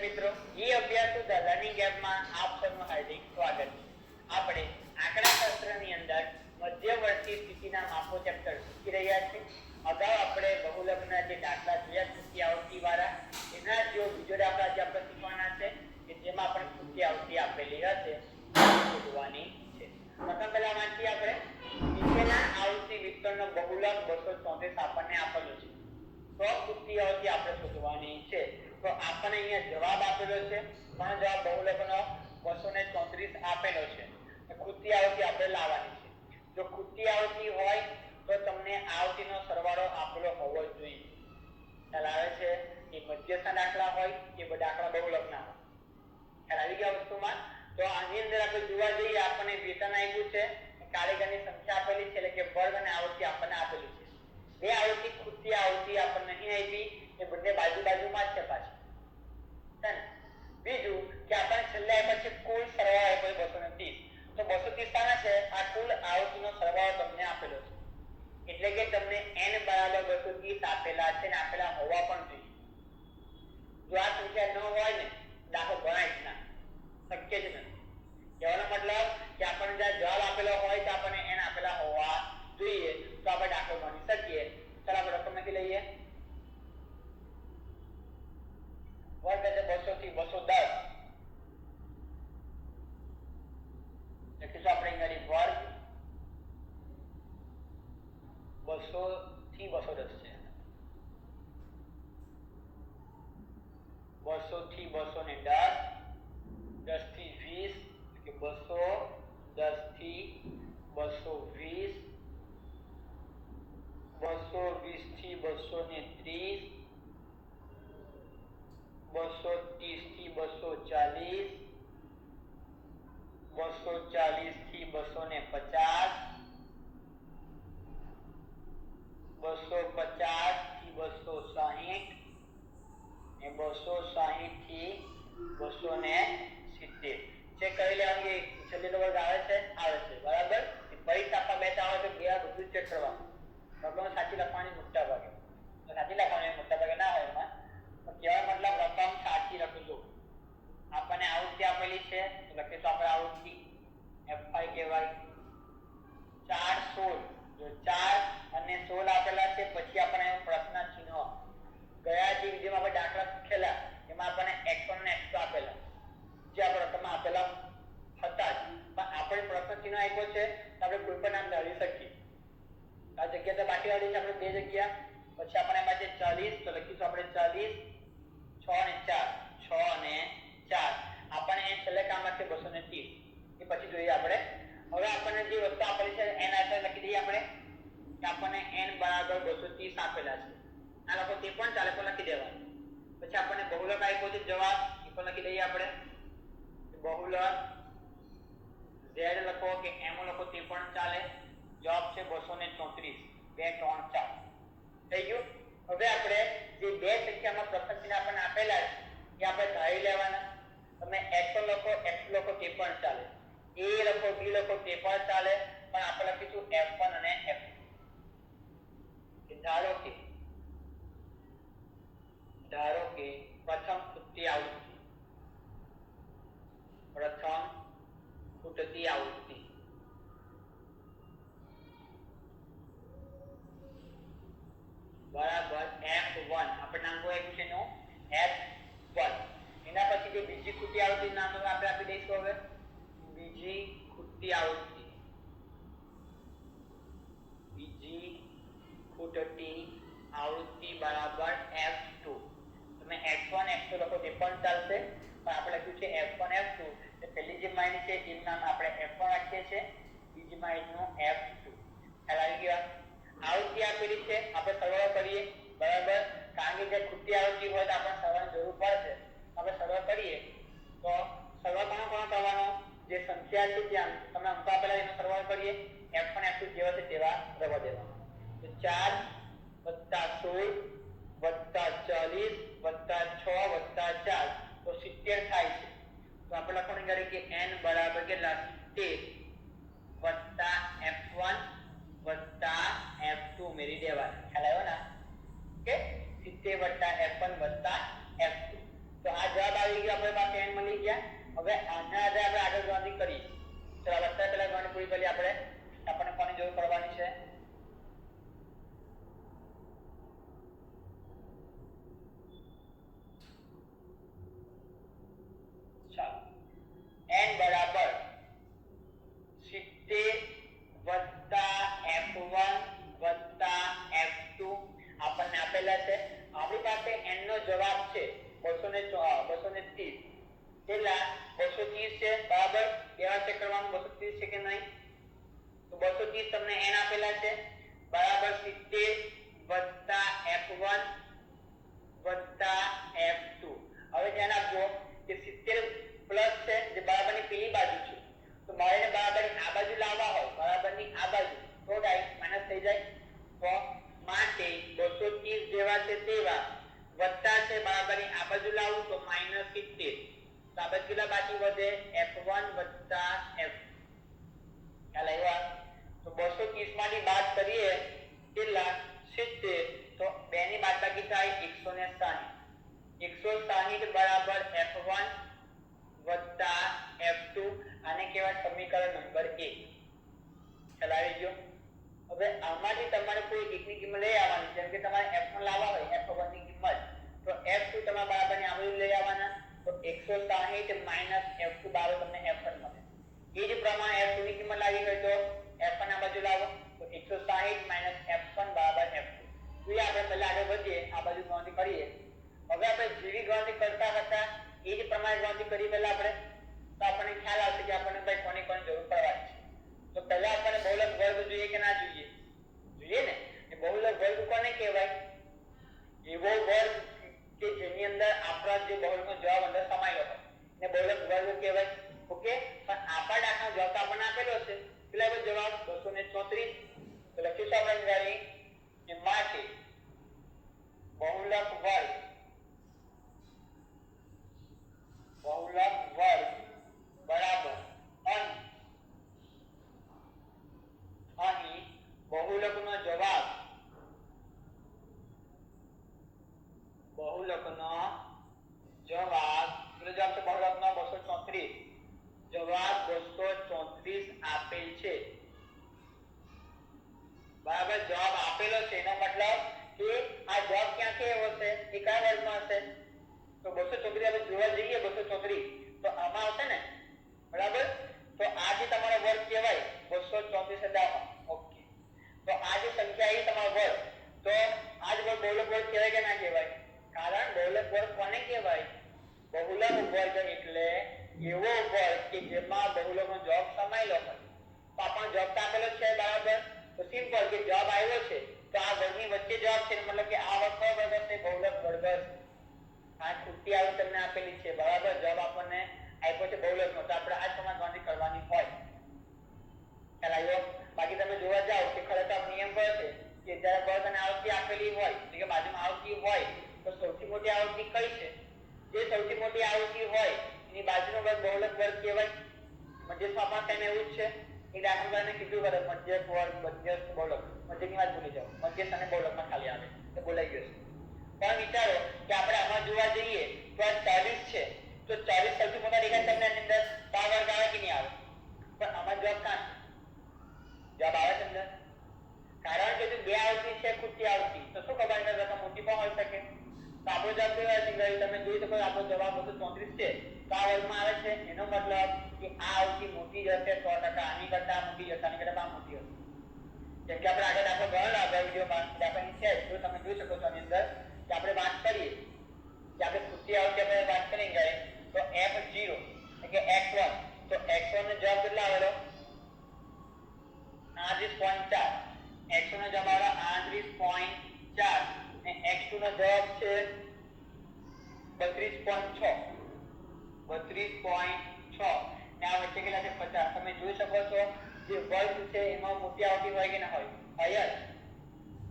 મિત્રો ઈ અભ્યાસુ the learning એપમાં આપ સૌનું હાર્દિક સ્વાગત છે। આપણે આંકડાશાસ્ત્રની અંદર મધ્યવર્તી સ્થિતિના માપો ચેપ્ટર શીખી રહ્યા છીએ। અગાઉ આપણે બહુલકના જે દાખલા જોયા તૃતીય આવૃત્તિ વાળા, એના જો બીજો દાખલા જે આપણે શીખવાના છે કે જેમાં આપણે તૃતીય આવૃત્તિ આપેલી હશે શોધવાની છે। પ્રથમ પહેલા વાંચીએ આપણે નીચેના આવૃત્તિ વિસ્તરણનો બહુલક 234 આપણને આપેલો છે, તો તૃતીય આવૃત્તિ આપણે શોધવાની છે। તો આપણને અહીંયા જવાબ આપેલો છે, પણ જવાબ બહુલકનો 234 આપેલો છે। કૃત્ય આવૃત્તિ આપણે લાવવાની છે। જો કૃત્ય આવૃત્તિ હોય તો તમને આવૃત્તિનો સરવાળો આપેલો હોવો જોઈએ। ખ્યાલ આવે છે કે મધ્યસ્થના દાખલા હોય કે દાખલા બહુલકના હોય, ખ્યાલ આવી ગયા વસ્તુમાં। તો આની અંદર આપણે જોવા જઈએ, આપણને વેતન આપ્યું છે, કારીગરની સંખ્યા આપેલી છે, એટલે કે વર્ગ અને આવૃત્તિ આપણને આપેલી છે। બે આવૃત્તિ કૃત્ય આવૃત્તિ આપણને નહીં આપી, એ બંને બાજુમાં જ છે પાછી, છે ને। બીજું કે આપણને છેલ્લે આપ્યા છે કુલ સરવાળો આપ્યો 230, તો 230 આના છે, આ કુલ આવૃત્તિનો સરવાળો તમને આપેલો છે, એટલે કે તમને n બરાબર 230 આપેલા છે ને આપેલા હોવા પણ જોઈએ। જો આ સંખ્યા ન હોય ને દાખલો ગણાય જ ના, શક્ય જ નથી। કહેવાનો મતલબ કે આપણને જ્યાં જવાબ આપેલો હોય તો આપણને n આપેલા હોવા જોઈએ, તો આપણે દાખલો ગણી શકીએ। ચાલો આપણે રકમ લખી લઈએ। વર્ગ એટલે 200 થી 210, લખીશું આપણે અહીં વર્ગ 200 થી 210 છે, 200 થી 210, 10 થી 20 કે 200, 10 થી 220, 220 થી 230, 230 થી 240, 240 થી 250, 250 થી 260 ને 260 થી 270 ચેક કરી લેવાનું કે છેલ્લે વર્ગ આવે છે બરાબર। પરીક્ષા આપવા બેઠા હોય તો બે બધું ચેક કરવાનું, રકમ સાચી લખવાની મોટા ભાગે, તો સાચી લખવાની મોટા ભાગે ના હોય એમાં, તો કહેવાનો મતલબ રકમ સાચી લખજો। આપણને આવૃત્તિ આપેલી છે તો લખીશું આપણે આવૃત્તિ F5 કહેવાય। 4 16, જો 4 અને 16 આપેલા છે, પછી આપણે પ્રશ્ન ચિહ્ન, ગયા જે વિડીયોમાં આપણે દાખલા શીખેલા એમાં આપણને x1 અને x2 આપેલા, જે આપણે રકમમાં આપેલા હતા જ, પણ આપણે પ્રશ્ન ચિહ્ન આપ્યો છે તો આપણે કોઈ પણ નામ ધારી શકીએ। આ જગ્યા તો બાકી વાળી છે આપણે બે જગ્યા, પછી આપણે એમાં છે 40, તો લખીશું આપણે 40, 6 અને 4, 6 અને 4, આપણને એ છેલ્લે કામ લાગશે 230, એ પછી જોઈએ આપણે। હવે આપણને જે વસ્તુ આપેલી છે n આપ્યા લખી દઈએ આપણે કે આપણને n બરાબર 230 આપેલા છે, આ લખો તે પણ ચાલે પણ લખી દેવાનું। પછી આપણને બહુલક આપ્યો છે જવાબ, એ પણ લખી દઈએ આપણે, બહુલક z લખો કે m લખો તે પણ ચાલે, જવાબ છે 234, 2 3 4 થઈ ગયું। હવે આપણે જે બે સંખ્યામાં પ્રથમ ચિહ્ન આપણને આપેલા છે એ આપણે ધારી લેવાના। તમે x1 લખો, x લખો તે પણ ચાલે, a લખો, b લખો તે પણ ચાલે, પણ આપણે લખીશું f1 અને f2। ધારો કે પ્રથમ તૃતીય આવૃત્તિ, પ્રથમ તૃતીય આવૃત્તિ બરાબર f1, આપણે નામ કોઈ આપ્યું છે એનું f1, એના પછી જે બીજી તૃતીય આવૃત્તિ નામ આપણે આપી દઈશું હવે બીજી તૃતીય આવૃત્તિ, બીજી તૃતીય આવૃત્તિ બરાબર f2, તમે x1 x2 લખો તે પણ ચાલશે, પણ આપણે લખ્યું છે f1 f2, તો પહેલી જે માઇન છે એનું નામ આપણે f1 રાખીએ છીએ, બીજી માઇનનું f2। ખ્યાલ આવી ગયો? આવૃત્તિ આપેલી છે, આપણે સરવાળો કરીએ બરાબર, કારણ કે જે તૃતીય આવૃત્તિ હોય તો આપણે સરવાળાની જરૂર પડશે, આપણે સરવાળો કરીએ તો સરવાળો કોનો કરવાનો, જે સંખ્યા છે ત્યાં તમે અંક આપેલા એનો સરવાળો કરીએ, f1 f2 જેવા છે તેવા રહેવા દેવાના। તો 4 + 16 + 40 + 6 + 4 તો 70 થાય છે। તો આપણે લખવાનું કે n બરાબર કેટલા 70 + f1 + f2 ઉમેરી દેવાના। ખ્યાલ આવ્યો ને? ઓકે, 70 + f1 + f2, તો આ જવાબ આવી હવે આના આધારે આપણે આગળ ગણતરી કરીએ. ચાલો અત્યારે પહેલા ગણતરી પૂરી કરીએ આપણે. આપણને કોની જરૂર પડવાની છે? ચાલો n બરાબર 70 વત્તા f1 વત્તા f2 આપણને આપેલા છે. આપણી પાસે n નો જવાબ છે 230. કેટલા? 230 છે બરાબર. કેવા ચેક કરવાનું 230 છે કે નહીં? તો 230 તમને n આપેલા છે બરાબર 70 વત્તા f1 વત્તા f2. હવે ધ્યાન આપજો કે 70 પ્લસ છે જે બરાબરની પેલી બાજુ છે, તો મારે એને બરાબરની આ બાજુ લાવવા હોય, બરાબરની આ બાજુ, તો ડાયરેક્ટ માઈનસ થઈ જાય. તો માટે 230 જેવા છે તેવા વત્તા છે બરાબરની આ બાજુ લાવું તો -70. તો આ બાજુ કેટલા બાકી વધે? f1 વત્તા f2. ખ્યાલ આવ્યો? તો 230 માંથી બાદ કરીએ કેટલા? 70. તો 2 ની બાદબાકી થાય 160. 160 બરાબર f1 વત્તા f2. આને કહેવાય સમીકરણ નંબર 1. ખ્યાલ આવી ગયો? હવે આમાંથી તમારે કોઈ એકની કિંમત લઈ આવવાની. જેમ કે તમારે f1 લાવવા હોય, f1 ની કિંમત, તો f2 તમારા બરાબરની આ બાજુ લઈ આવવાના. તો 160 f2 બરાબર તમને f1 મળે. એ જ પ્રમાણે f2 ની કિંમત લાવી હોય તો f1 આ બાજુ લાવો તો 160 f1 બરાબર f2. તો આપણે પહેલા આગળ વધીએ, આ બાજુ ગણતરી કરીએ. હવે આપણે જેવી ગણતરી કરતા હતા એ જ પ્રમાણે ગણતરી કરી પહેલા આપણે, તો આપણને ખ્યાલ આવશે કે આપણને ભાઈ કોની કોની જરૂર પડવાની છે. તો પહેલા આપણને બહુલક વર્ગ જોઈએ કે ના જોઈએ? જોઈએ ને. એ બહુલક વર્ગ કોને કહેવાય? એવો વર્ગ કે જેની અંદર આપણા જે બહુલકનો જવાબ અંદર સમાયેલો હોય ને બહુલક વર્ગ કહેવાય. ઓકે. પણ આપણા દાખલાનો જવાબ આપણને આપેલો છે, કેટલા જવાબ? 234. તો લખીશું આપણે ગાડી કે માટે બહુલક વર્ગ બરાબર અહીં બહુલકનો જવાબ કેટલો જવાબ છે? બહુલકનો 234. જવાબ 234 આપેલ છે. બરાબર. જવાબ આપેલો છે એનો મતલબ કે આ જવાબ ક્યાંથી આવ્યો છે? એ કયા વર્ગમાં હશે? તો 234 આપણે જોવા જઈએ 234 તો આમાં આવશે ને. બરાબર. તો આ જે તમારો વર્ગ કહેવાય 234 હતા. ઓકે. તો આ જે સંખ્યા એ તમારો વર્ગ, તો આ જ બહુલક વર્ગ કહેવાય કે ના કહેવાય? કારણ બહુલક વર્ગ કોને કહેવાય? બહુલક વર્ગ એટલે એવો વર્ગ કે જેમાં બહુલકનો જવાબ સમાયેલો હોય. તો આપણો જવાબ તો આપેલો છે બરાબર. તો સિમ્પલ કે જવાબ આવ્યો છે તો આ વર્ગની વચ્ચે જવાબ છે, મતલબ કે આ વર્ગ કયો વર્ગ હશે? બહુલક વર્ગ હશે. આ ખૂટી આવી તમને આપેલી છે બરાબર. જવાબ આપણને આપ્યો છે બહુલકનો, તો આપણે આ જ પ્રમાણે ગણતરી કરવાની હોય. ખ્યાલ આવ્યો? બાકી તમે જોવા જાઓ કે ખરેખર નિયમ કયો છે કે જ્યારે વર્ગ અને આવૃત્તિ આપેલી હોય, એટલે કે બાજુમાં આવૃત્તિ હોય, તો સૌથી મોટી આવૃત્તિ કઈ છે? જે સૌથી મોટી આવૃત્તિ હોય એની બાજુનો વર્ગ બહુલક વર્ગ કહેવાય. મધ્યસ્થમાં પણ એવું જ છે. એ દાખલાને કીધું કરે મધ્યસ્થ વર્ગ, મધ્યસ્થ બહુલક. મધ્યની વાત ભૂલી જાઓ, મધ્યસ્થ અને બહુલકમાં ખાલી આવે તો બોલાઈ ગયો છે. પણ વિચારો કે આપણે આમાં જોવા જઈએ તો આ 40 છે, તો 40 સૌથી મોટા દેખાય તમને એની અંદર, તો આ વર્ગ આવે કે નહીં આવે? પણ આમાં જવાબ કાં છે? જવાબ આવે છે અંદર. કારણ કે જો બે આવૃત્તિ છે ખૂટતી આવૃત્તિ, તો શું ખબર છે રકમ મોટી પણ હોઈ શકે. તો આપણો જવાબ કેવો આવે છે? તમે જોઈ શકો આપણો જવાબ 234 છે, તો આ વર્ગમાં આવે છે. એનો મતલબ કે આ આવૃત્તિ મોટી જશે 100%. આની કરતા મોટી જશે, આની કરતા મોટી હશે. જેમ કે આપણે આગળ દાખલો ગણેલો આપણા વિડીયોમાં દાખલાની છે, તો તમે જોઈ શકો છો આની અંદર કે આપણે વાત કરીએ કે આપણે ખૂટતી આવૃત્તિ આપણે વાત કરીએ તો f0 એટલે કે x1, તો x1 નો જવાબ કેટલો આવેલો? 38.4. x1 નો જવાબ આવેલો 38.4 અને x2 નો જવાબ છે 32.6. 32.6 ને આ વચ્ચે કેટલા છે? 50. તમે જોઈ શકો છો જે વર્ગ છે એમાં મોટી આવૃત્તિ હોય કે ના હોય? હોય જ.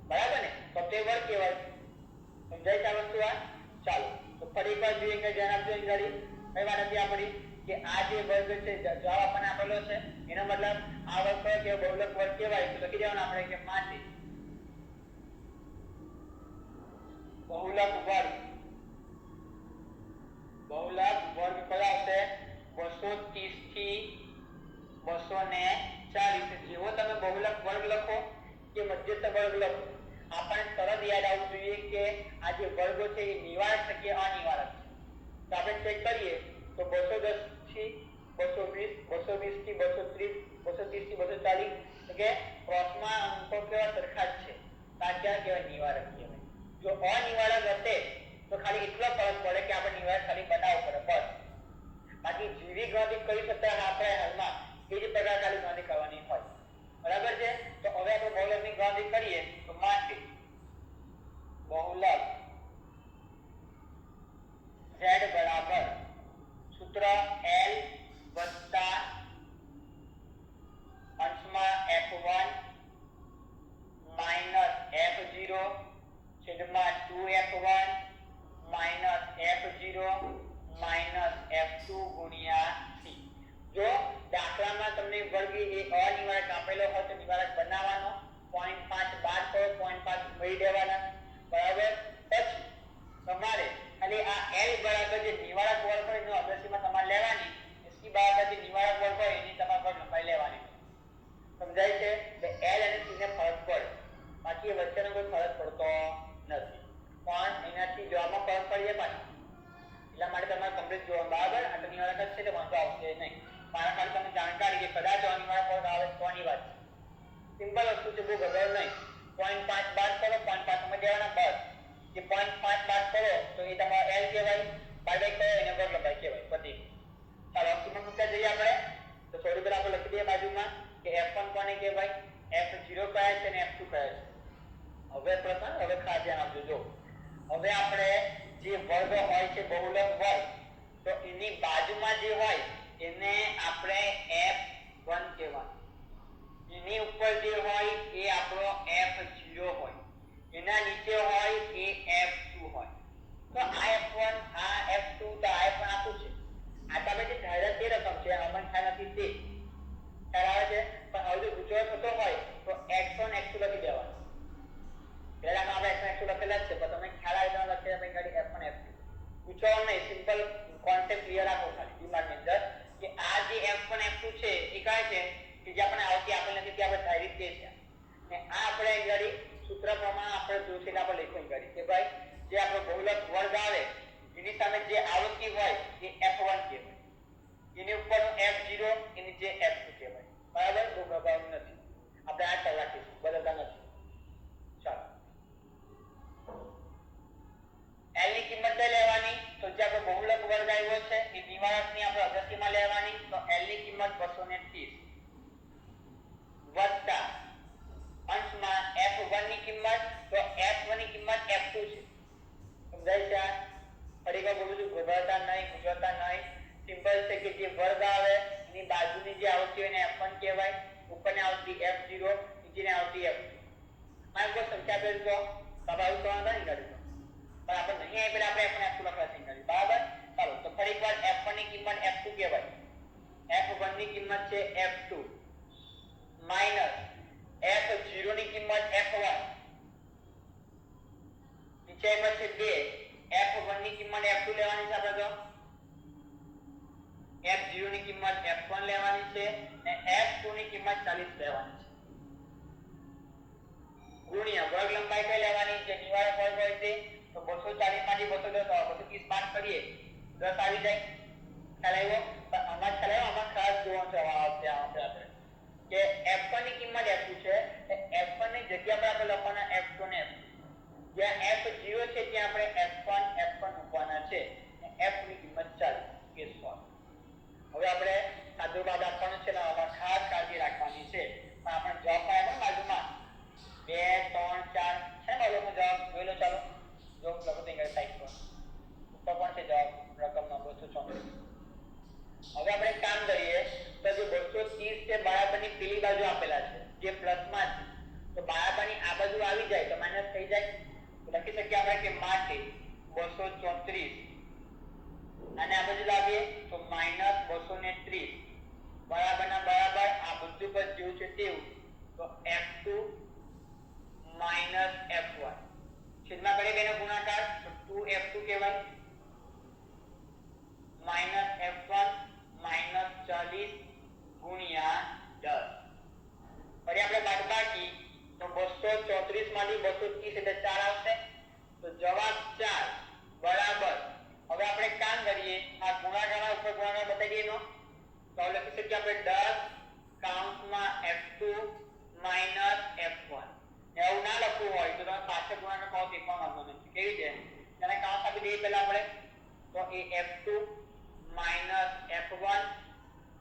બરાબર ને. તો તે વર્ગ કહેવાય. સમજાય છે આ વસ્તુ? આ ચાલો તો ફરી એકવાર જોઈએ કે ધ્યાન આપજો. અહીં ગાડી કઈ વાત હતી આપણી કે આ જે વર્ગ છે જવાબ આપણને આપેલો છે, એનો મતલબ આ વર્ગ કયો કે બહુલક વર્ગ કહેવાય. તો લખી દેવાનું આપણે કે માટે બહુલક વર્ગ કયો આવશે? 234 240. જેવો તમે બહુલક વર્ગ લખો કે મધ્યસ્થ વર્ગ લખો, આપણને તરત યાદ આવવું જોઈએ કે આ જે વર્ગો છે એ નિવારક છે કે અનિવારક છે. તો આપણે ચેક કરીએ તો 210 થી 220, 220 થી 230, 230 થી 240, એટલે કે ક્રોસમાં અંકો કેવા સરખા જ છે. આ ક્યાં કહેવાય? નિવારક કહેવાય. જો અનિવારક હશે તો ખાલી એટલો ફરક પડે કે આપણે નિવારક ખાલી બનાવવું પડે બસ. બાકી જેવી ગણતરી કરી શકતા આપણે હાલમાં એ જ પ્રકાર ખાલી ગણતરી કરવાની હોય. બરાબર છે? તો હવે આપણે બહુલકની ગણતરી કરીએ તો માટે બહુલક z બરાબર સૂત્ર l વત્તા અંશમાં f1 માઈનસ f0 છેદમાં 2f1 minus f0 minus f2 ગુણ્યા c. જો દાખલામાં તમને વર્ગ એ અનિવારક આપેલો હોય તો નિવારક બનાવવાનો, 0.5 બાદ કરો, 0.5 ઉમેરી દેવાના. બરાબર? પછી તમારે ખાલી આ l બરાબર જે નિવારક વર્ગ હોય એનો અભ્યાસીમાં તમારે લેવાની, c બરાબર જે નિવારક વર્ગ હોય એની તમારે વર્ગ લંબાઈ લેવાની. સમજાય છે? એટલે l અને c ને ફરક પડે, બાકી વચ્ચેનો કોઈ ફરક પડતો નથી. પણ એનાથી જવાબમાં ફરક પડીએ પાછો, એટલા માટે તમારે કમ્પ્લીટ જોવાનું. બરાબર? આ તો નિવારક જ છે તો વાંધો આવશે નહીં. મારા ખાલી તમને જાણકારી કે કદાચ અનિવારક વર્ગ આવે તો ની વાત છે. સિમ્પલ વસ્તુ છે, બહુ ગભરાવું નહીં. 0.5 બાદ કરો, 0.5 ઉમેરી દેવાના બસ. જે 0.5 બાદ કરો તો એ તમારો l કહેવાય, બાદ કરો એને વર્ગ લંબાઈ કહેવાય. પતી. ચાલો અંશમાં મૂકતા જઈએ આપણે. તો સૌથી પહેલા આપણે લખી દઈએ બાજુમાં કે f1 કોને કહેવાય, f0 કહે છે અને f2 કહે છે. હવે પ્રથમ હવે ખાસ ધ્યાન આપજો. જો હવે આપણે જે વર્ગ હોય છે બહુલક વર્ગ, તો એની બાજુમાં જે હોય એને આપણે f1 કહેવાનું. એની ઉપર જે હોય એ આપણો f0 હોય, એના નીચે હોય એ f2 હોય. તો આ f1 આ f2 તો આ f1 આખું છે. આ તમે જે ધાર્યા તે રકમ છે, અમન ખ્યાલ નથી તે ખ્યાલ આવે છે. પણ હવે જો ગુચવાડો થતો હોય તો x1 x2 લખી દેવાનું. પહેલામાં આપણે x1 x2 લખેલા જ છે, પણ તમે ખ્યાલ આવે તો લખી આપણે ગાડી f1 f2. ગુચવાડો નહીં, સિમ્પલ કોન્સેપ્ટ ક્લિયર રાખો ખાલી દિમાગની અંદર કે આ જે f1 f2 છે એ કહે છે કે જે આપણે આવતી આપેલ નથી તે આપણે ધારી તે છે. ને આ આપણે ગાડી સૂત્ર પ્રમાણે આપણે જોયું છે કે આપણે લખ્યું ગાડી કે ભાઈ જે આપણો બહુલક વર્ગ આવે એની સામે જે આવતી હોય એ f1 કહેવાય, એની ઉપરનું f0 એની જે f2 કહેવાય. બરાબર? બહુ ગભરાવું નથી, આપણે આ ચાલ રાખીશું, બદલતા નથી. ચાલો l ની કિંમત કઈ લેવાની? તો જે આપણો બહુલક વર્ગ આવ્યો છે એ નિવારકની આપણે અગત્યમાં લેવાની. તો l ની કિંમત 230 વત્તા અંશમાં f1 ની કિંમત, તો f1 ની કિંમત f2 છે. સમજાય છે? ફરી વાર બોલું છું, ગભરાતા નહીં, ગુજરતા નહીં. સિમ્પલ છે કે જે વર્ગ આવે એની બાજુની જે આવતી હોય એને f1 કહેવાય, ઉપરને આવતી f0, નીચેને આવતી f2. આ કોઈ સંખ્યા બેલ તો સ્વાભાવિક પ્રમાણ નહીં કરી પણ આપણે નહીં આવી પેલા આપણે f1 f2 લખવા શીખી. બરાબર? ચાલો તો ફરી એકવાર f1 ની કિંમત f2 કહેવાય, f1 ની કિંમત છે f2 માઈનસ f0 ની કિંમત f1, નીચે પછી 2 f1 ની કિંમત f2 લેવાની છે આપણે, તો f0 ની કિંમત f1 લેવાની છે અને f2 ની કિંમત 40 લેવાની છે. ગુણ્યા વર્ગ લંબાઈ કઈ લેવાની? જે નિવારક વર્ગ હોય તે. તો 240 માંથી 230 બાદ કરીએ 10 આવી જાય. ખ્યાલ આવ્યો? પણ આમાં ખ્યાલ આવ્યો? આમાં ખાસ જોવાનું છે આપણે કે f1 ની કિંમત f2 છે, f1 ની જગ્યા પર આપણે લખવાના f2 ને f2. જ્યાં f0 છે ત્યાં આપણે f1 મૂકવાના છે અને f ની કિંમત 40 કે 100. હવે આપણે સાદો બાદ આપવાનો છે ને આમાં ખાસ કાળજી રાખવાની છે. પણ આપણે જવાબ પાડ્યો બાજુમાં 2 3 4 છે ને બાજુમાં જવાબ જોઈ લો. ચાલો જો લખો તો ઇંગ્લિશ ટાઈપ કરો. ઉપર પણ છે જવાબ રકમનો 234. હવે આપણે કામ કરીએ તો જે 230 છે બરાબરની પેલી બાજુ આપેલા છે જે પ્લસમાં છે, તો બરાબરની આ બાજુ આવી જાય તો માઈનસ થઈ જાય. તો લખી શકીએ આપણે કે માટે 234 અને આ બાજુ લાવીએ તો -230 બરાબરના બરાબર આ બધું પર જેવું છે તેવું. તો f2 f1 છેદમાં કરીએ બેનો ગુણાકાર તો 2f2 કહેવાય -f1 -40 ગુણ્યા ગુણાકાર બતાવી દઈએ એનો તો લખી શકીએ આપણે 10 કાઉન્ટમાં f2 માઈનસ f1. એવું ના લખવું હોય તો તમે પાછળ ગુણાકાર કહો તે પણ વાંધો નથી. કેવી છે તેને કાઉન્ટ આપી દઈએ પહેલા આપણે તો એ f2 માઈનસ f1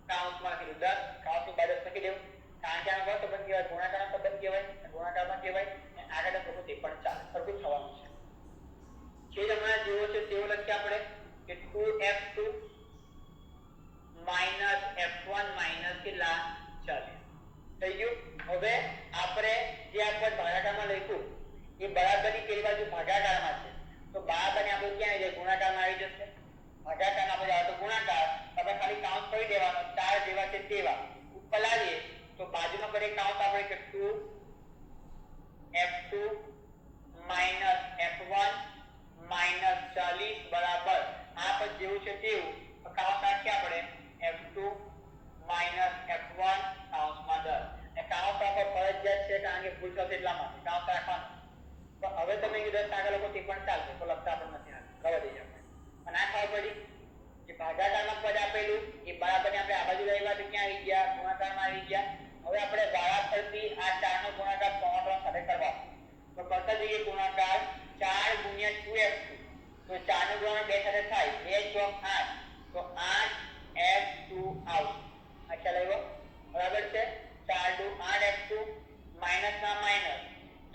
કાઉન્ટમાં લખી દઉં 10 કાઉન્ટની બાજુ લખી દઉં કારણ કે આનો કયો સંબંધ કહેવાય ગુણાકારનો સંબંધ કહેવાય ગુણાકારમાં કહેવાય આગળ લખો તે પણ ચાલે સરખું થવાનું છે. જે હમણાં જેવો છે તેવો લખીએ આપણે કે 2f2 માઈનસ f1 માઈનસ કેટલા 40 થઈ ગયું. હવે આપણે જે આપણે ભાગાકારમાં લખ્યું એ બરાબરની પેલી બાજુ ભાગાકારમાં છે તો બરાબરની આપણે ક્યાં આવી જાય ગુણાકારમાં આવી જશે. ભાગાકારમાં આપણે આવે તો ગુણાકાર આપણે ખાલી કાઉન્ટ કરી દેવાનો 4 જેવા છે તેવા ઉપર લાવીએ તો બાજુમાં કરી કાઉન્ટ આપણે કે 2f2 માઈનસ f1 માઈનસ 40 બરાબર આ પર જેવું છે તેવું કાઉન્ટ રાખીએ આપણે f2 માઈનસ f1 કાઉન્ટમાં 10 એ કાઉન્ટ આપણે ફરજિયાત છે કારણ કે ભૂલ થશે એટલા માટે કાઉન્ટ રાખવાનું. તો હવે તમે 10 આગળ લખો તે પણ ચાલશે તો લખતા પણ નથી ખબર દઈએ આપણે અને આ ખબર પડી કે ભાગાકારમાં પદ આપેલું એ બરાબરને આપણે આ બાજુ લાવ્યા તો ક્યાં આવી ગયા ગુણાકારમાં આવી ગયા. હવે આપણે બરાબરથી આ 4 નો ગુણાકાર 3 સાથે કરવા તો કરતા જઈએ ગુણાકાર 4 ગુણ્યા 2f2 તો 4 નો ગુણાકાર 2 સાથે થાય 2 ચોક 8 તો 8f2 આવશે. આ ખ્યાલ આવ્યો બરાબર છે 4 દુ 8f2 માઈનસ ના માઈનસ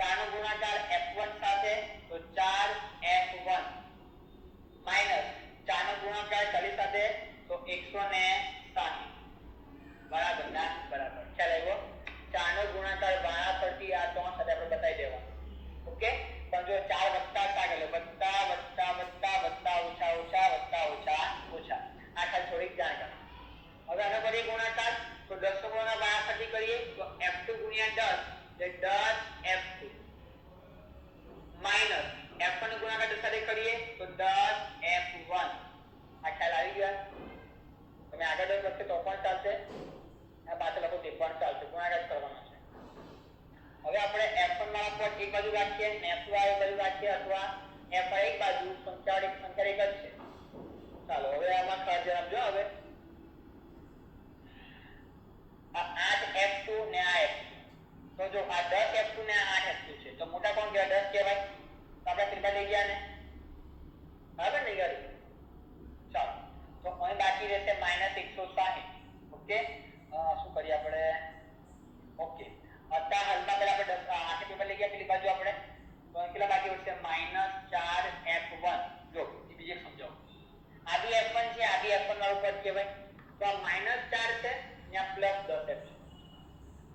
4 નો ગુણાકાર f1 સાથે તો 4f1 માઈનસ 4 નો ગુણાકાર 40 સાથે તો 160 બરાબર ના બરાબર ખ્યાલ આવ્યો. 4 નો ગુણાકાર વાળા પરથી આ 3 સાથે આપણે બતાવી દેવાનું. ઓકે પણ જો 4 વત્તા આગળ વત્તા વત્તા વત્તા વત્તા ઓછા ઓછા વત્તા ઓછા ઓછા આ ખાલી થોડીક જાણકારી. હવે આનો કરીએ ગુણાકાર તો 10 નો ગુણાકાર વાળા પરથી કરીએ તો f2 ગુણ્યા 10 એટલે 10f2 માઈનસ f1 નો ગુણાકાર 10 સાથે કરીએ તો 10f1 આ ખ્યાલ આવી ગયા. તમે આગળ વખતે તો પણ ચાલશે આ પાછળ લખો તે પણ ચાલશે ગુણાકાર કરવાનો છે. હવે આપણે f1 વાળા પર એક બાજુ રાખીએ અને f2 વાળા બાજુ રાખીએ અથવા f એક બાજુ સંખ્યા એક જ છે. ચાલો હવે આમાં ખાસ ધ્યાન આપજો. હવે આ 8f2 ને આ f2 તો જો આ 10f2 ને આ 8f2 છે તો મોટા કોણ કહેવાય 10 કહેવાય તો આપણે ત્રિપા લઈ ગયા ને બરાબર ને ગરી. ચાલો તો અહીં બાકી રહેશે -160. ઓકે શું કરીએ આપણે ઓકે અત્યારે હાલમાં પહેલા આપણે 8 પેપર લઈ ગયા પેલી બાજુ આપણે તો અહીં કેટલા બાકી વધશે -4f1. જો બીજે સમજાવો આ બી f1 છે આ બી f1 વાળું પદ કહેવાય તો આ -4 છે ત્યાં +10f છે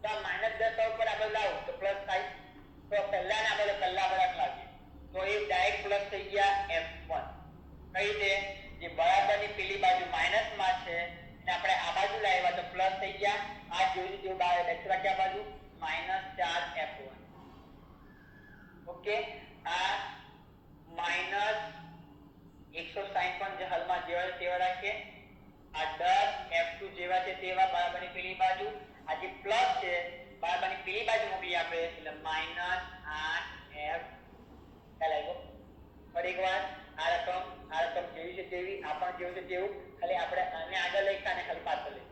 તો આ -10 ઉપર આપણે લાવો તો પ્લસ થાય તો પહેલા ને આપણે પહેલા બરાબર લાવીએ તો એ ડાયરેક્ટ પ્લસ થઈ ગયા f1 કઈ દે જે બરાબરની પેલી બાજુ માઈનસ માં છે અને આપણે આ બાજુ લાવ્યા તો પ્લસ થઈ ગયા. આ જોઈ જેવું બહાર લેખા કે આ બાજુ -4f1. ઓકે આ -160 પણ જે હાલમાં જેવા તેવા રાખીએ આ 10f2 જેવા છે તેવા બરાબરની પેલી બાજુ આ જે પ્લસ છે બરાબરની પેલી બાજુ મૂકી આપણે એટલે -8f. ખ્યાલ આવ્યો. ફરી એકવાર આ રકમ જેવી છે તેવી આ પણ જેવું છે તેવું ખાલી આપણે આને આગળ લખ્યા અને ખાલી પાછળ લઈ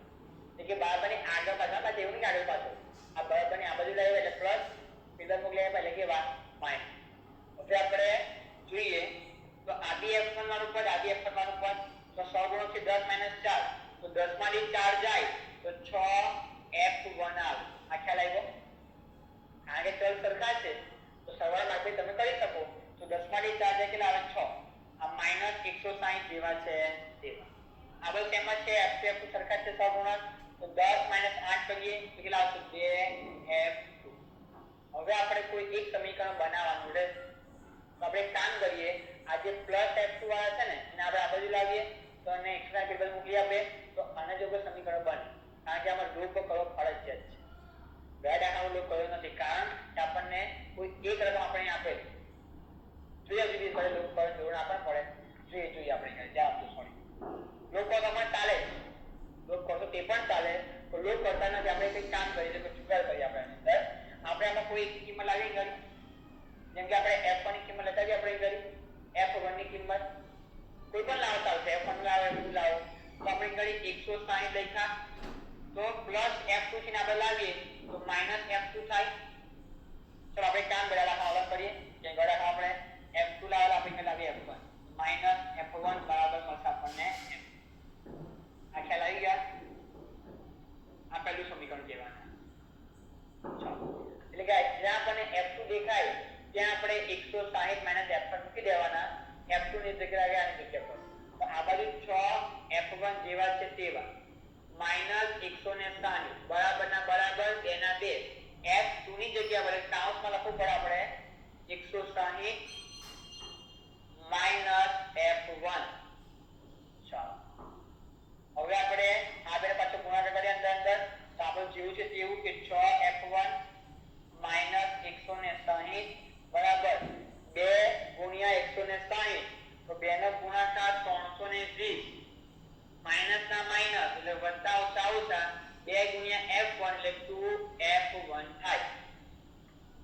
એટલે કે બરાબરની આગળ પાછળ પાછળ એવું નહીં આગળ પાછળ આ બરાબરની આ બાજુ લાવ્યા એટલે પ્લસ પેલા મૂકી લાવ્યા એટલે કે માઈનસ. હવે આપણે જોઈએ તો આ બી f1 વાળું પદ આ બી f1 વાળું પદ તો 100 ગુણો છે 10 - 4 તો 10 માંથી 4 જાય તો 6f1 આવે. આ ખ્યાલ આવ્યો. કારણ કે ચલ સરખા છે તો સરવાળા માટે તમે કરી શકો તો 10 માંથી 4 જાય કેટલા આવે 6 આ -160 જેવા છે તેવા આ બધું તેમ જ છે f2 સરખા છે 100 ગુણક તો 10 - 8 કરીએ તો કેટલા આવશે 2f2. હવે આપણે કોઈ એક સમીકરણ બનાવવાનું છે તો આપણે એક કામ કરીએ આ જે +f2 વાળા છે ને એને આપણે આ બાજુ લાવીએ તો અને એક્સ્ટ્રા ટેબલ મૂકી આપે તો આના જેવું સમીકરણ બને કારણ કે આમાં લૂપ કરવો ફરજિયાત છે. ગયા દાખલામાં લૂપ કર્યો નથી કારણ કે આપણને કોઈ એક રકમ આપણે આપેલી જોઈએ સુધી પડે લૂપ પર જોડ આપણને પડે જોઈએ આપણે જ્યાં આપતું સોરી લૂપ કરતો પણ ચાલે લૂપ કરતો તે પણ ચાલે તો લૂપ કરતા નથી આપણે કંઈક કામ કરીએ તો જુગાડ કરીએ આપણે આમાં કોઈ એક કિંમત લાવી કરી જેમ કે આપણે f1 ની કિંમત લગાવી આપણે કરી f1 ની કિંમત કોઈ પણ લાવતા આવશે f1 લાવો f2 લાવો તો આપણે 160 લખ્યા તો પ્લસ f2 થી આપણે લાવીએ તો માઈનસ f2 થાય. ચલો આપણે કામ બરાબર અલગ કરીએ કે ગળા આપણે f2 લાવેલા આપણે લાવીએ f1 માઈનસ f1 બરાબર મળશે આપણને આ ખ્યાલ આવી ગયા. આ પહેલું સમીકરણ કહેવાના. ચાલો એટલે કે જ્યાં આપણને f2 દેખાય ત્યાં આપણે 160 માઈનસ f1 મૂકી દેવાના. f2 ની જગ્યાએ આની જગ્યા પર તો આ બાજુ 6 f1 જેવા છે તેવા માઈનસ 160 બરાબર ના બરાબર 2 ના 2 f2 ની જગ્યા પર કાઉન્સમાં લખવું પડે આપણે 160 માઈનસ f1. ચાલો હવે આપણે આ બે પાછો ગુણાકાર કરીએ અંદર તો આપણું જેવું છે તેવું કે 6f1 માઈનસ 160 બરાબર 2 ગુણ્યા 160 તો 2 નો ગુણાકાર 320 માઈનસ ના માઈનસ એટલે વત્તા ઓછા ઓછા 2 ગુણ્યા f1 એટલે 2f1 થાય.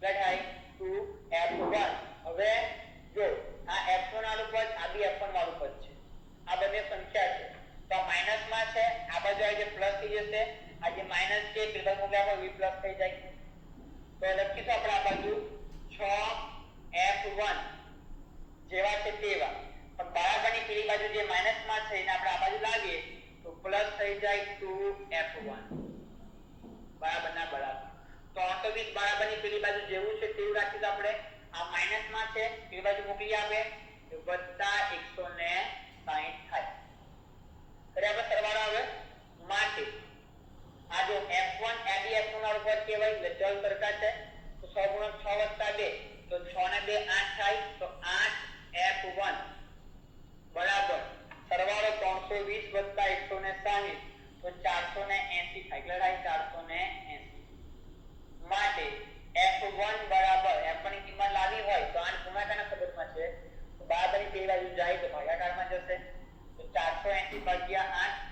થાય 2f1. હવે જો આ f1 વાળું પદ આ બી f1 વાળું પદ છે. આ બંને સંખ્યા છે તો આ માઈનસ માં છે આ બાજુ આવી જે પ્લસ થઈ જશે. આ જે માઈનસ છે પેલા મૂલ્ય પર v પ્લસ થઈ જાય તો લખીશું આપણે આ બાજુ 6f1 જેવા છે તેવા પણ બરાબરની પેલી બાજુ જે માઈનસ માં છે એને આપણે આ બાજુ લાવીએ તો પ્લસ થઈ જાય 2f1 બરાબરના બરાબર. તો 320 બરાબરની પેલી બાજુ જેવું છે તેવું રાખીશું આપણે. આ માઈનસ માં છે પેલી બાજુ મૂકી આવે તો વત્તા 160 થાય. બરાબર સરવાળો આવે માટે આ જો f1 a b f1 વાળું પદ કહેવાય એટલે ચલ સરખા છે તો 6 ગુણ્યા 6 વત્તા 2 તો 6 ને 2 8 થાય તો 8f1 બરાબર સરવાળો 320 વત્તા 160 તો 480 થાય. એટલે થાય 480 માટે f1 બરાબર f1 ની કિંમત લાવી હોય તો 8 ગુણાકારના સંદર્ભમાં છે તો બરાબરની પેલી બાજુ જાય તો ભાગાકારમાં જશે તો 480 ભાગ્યા 8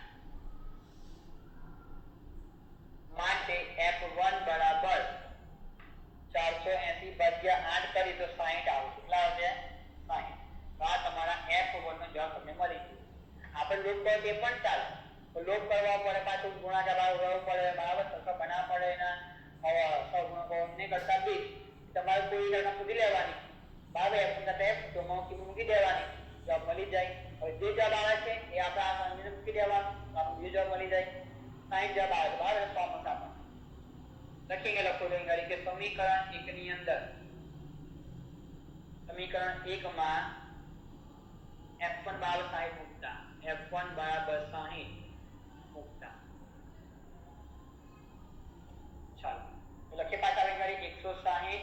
માટે f1 બરાબર 480 ભાગ્યા 8 કરી તો 60 આવશે. કેટલા આવશે 60. તો આ તમારા f1 નો જવાબ તમને મળી ગયો. આપણે લોપ કરો તે પણ ચાલે તો લોપ કરવા પડે પાછું ગુણાકાર કરવો પડે બરાબર સરખા બનાવવા પડે એના સહગુણકો ને કરતા બી તમારે કોઈ ગણના મૂકી લેવાની બરાબર f1 કરતા f તો માં કિંમત મૂકી દેવાની જવાબ મળી જાય. હવે જે જવાબ આવે છે એ આપણે આ સંબંધને મૂકી દેવાનું આપણો બીજો જવાબ મળી જાય. 60 જવાબ આવે બરાબર 100 માં આપણે લખીને લખો તો અહીં કે સમીકરણ 1 ની અંદર સમીકરણ 1 માં f1 બરાબર 60 મૂકતા f1 બરાબર 60 મૂકતા. ચાલો તો લખીએ પાછા આવી 160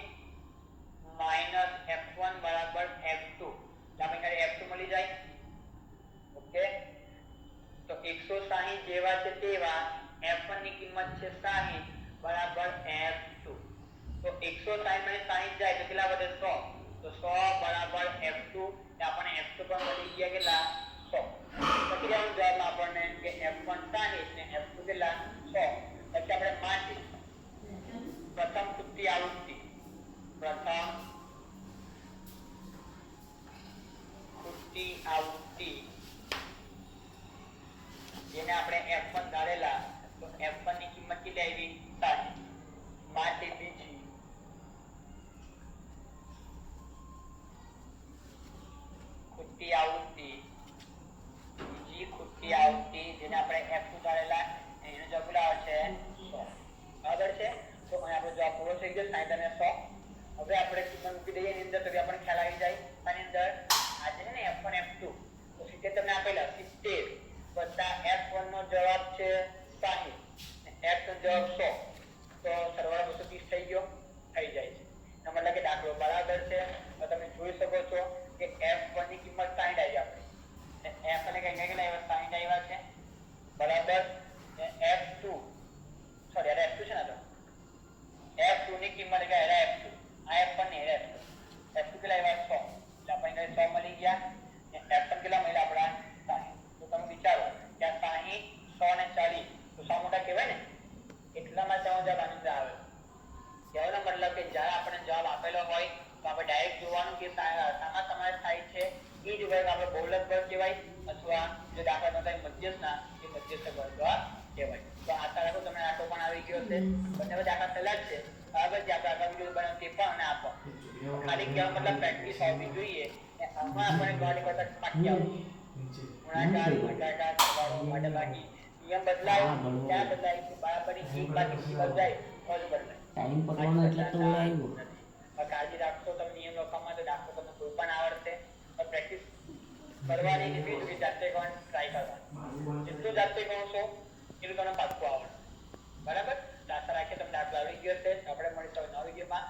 માઈનસ f1 બરાબર f2 આપણે f2 મળી જાય. ઓકે તો 160 જેવા છે તેવા f1 ની કિંમત છે 60 બરાબર f2 તો 160 માંથી 60 જાય તો કેટલા વધે 100 તો 100 બરાબર f2 એ આપણને f2 પણ મળી ગયા કેટલા 100. પછી આનો જવાબ આપણને કે f1 60 ને f2 કેટલા 100. પછી આપણે માટી પ્રથમ ખૂટતી આવૃત્તિ જેને આપણે f1 ધારેલા તો f1 ની કિંમત કેટલી આવી 60 માટે બીજી ખૂટતી આવૃત્તિ જેને આપણે f2 ધારેલા એનો જવાબ આવે છે 100. બરાબર છે તો અહીં આપણો જવાબ પૂરો થઈ ગયો 60 અને 100. હવે આપણે કિંમત મૂકી દઈએ એની અંદર તો આપણને ખ્યાલ આવી જાય આની અંદર આ છે ને f1 f2 તો 70 તમને આપેલા 70 વત્તા f1 નો જવાબ છે 60 અને f નો જવાબ 100 તો સરવાળો 230 થઈ ગયો થઈ જાય છે. મતલબ કે દાખલો બરાબર છે. તો તમે જોઈ શકો છો કે f1 ની કિંમત 60 આવી આપણે f ને કઈ કેટલા આવ્યા 60 આવ્યા છે બરાબર f2 સોરી આ f2 છે ને તો f2 ની કિંમત કે f2 આ f1 ની f2 કેટલા આવ્યા 100 એટલે આપણે 100 મળી ગયા f1 કેટલા મળ્યા આપણા 60 બહુલક બળ કહેવાય અથવા જે દાખલા થાય મધ્યસ્થના એ મધ્યસ્થ બળ કહેવાય. તો આશા રાખો તમને આટલો પણ આવી ગયો હશે. બંને દાખલા થયેલા જ છે. બરાબર છે. આપણે આગળ વિડીયો બનાવ તે પણ અને આ પણ ખાલી કહેવા મતલબ પ્રેક્ટિસ હોવી જોઈએ. આમાં આપણે ઘણી વખત પાક્યા ગુણાકાર ભાગાકાર સરવાળો બાદબાકી નિયમ બદલાય ત્યાં બદલાય બરાબરી એક બાકી બદલાય તો જ બદલાય. ટાઈમ પકડવાનો એટલે તો આવ્યું. કાળજી રાખશો તમે નિયમ લખવામાં તો દાખલો તમને કોઈ પણ આવડશે. પણ પ્રેક્ટિસ કરવાની કે બીજું જાતે કરવાની ટ્રાય કરવાની. જેટલું જાતે ગણશો એટલું તમને પાક્કું આવડશે. બરાબર. આશા રાખીએ તમને દાખલો આવડી ગયો હશે. આપણે મળીશું નવા વિડીયોમાં.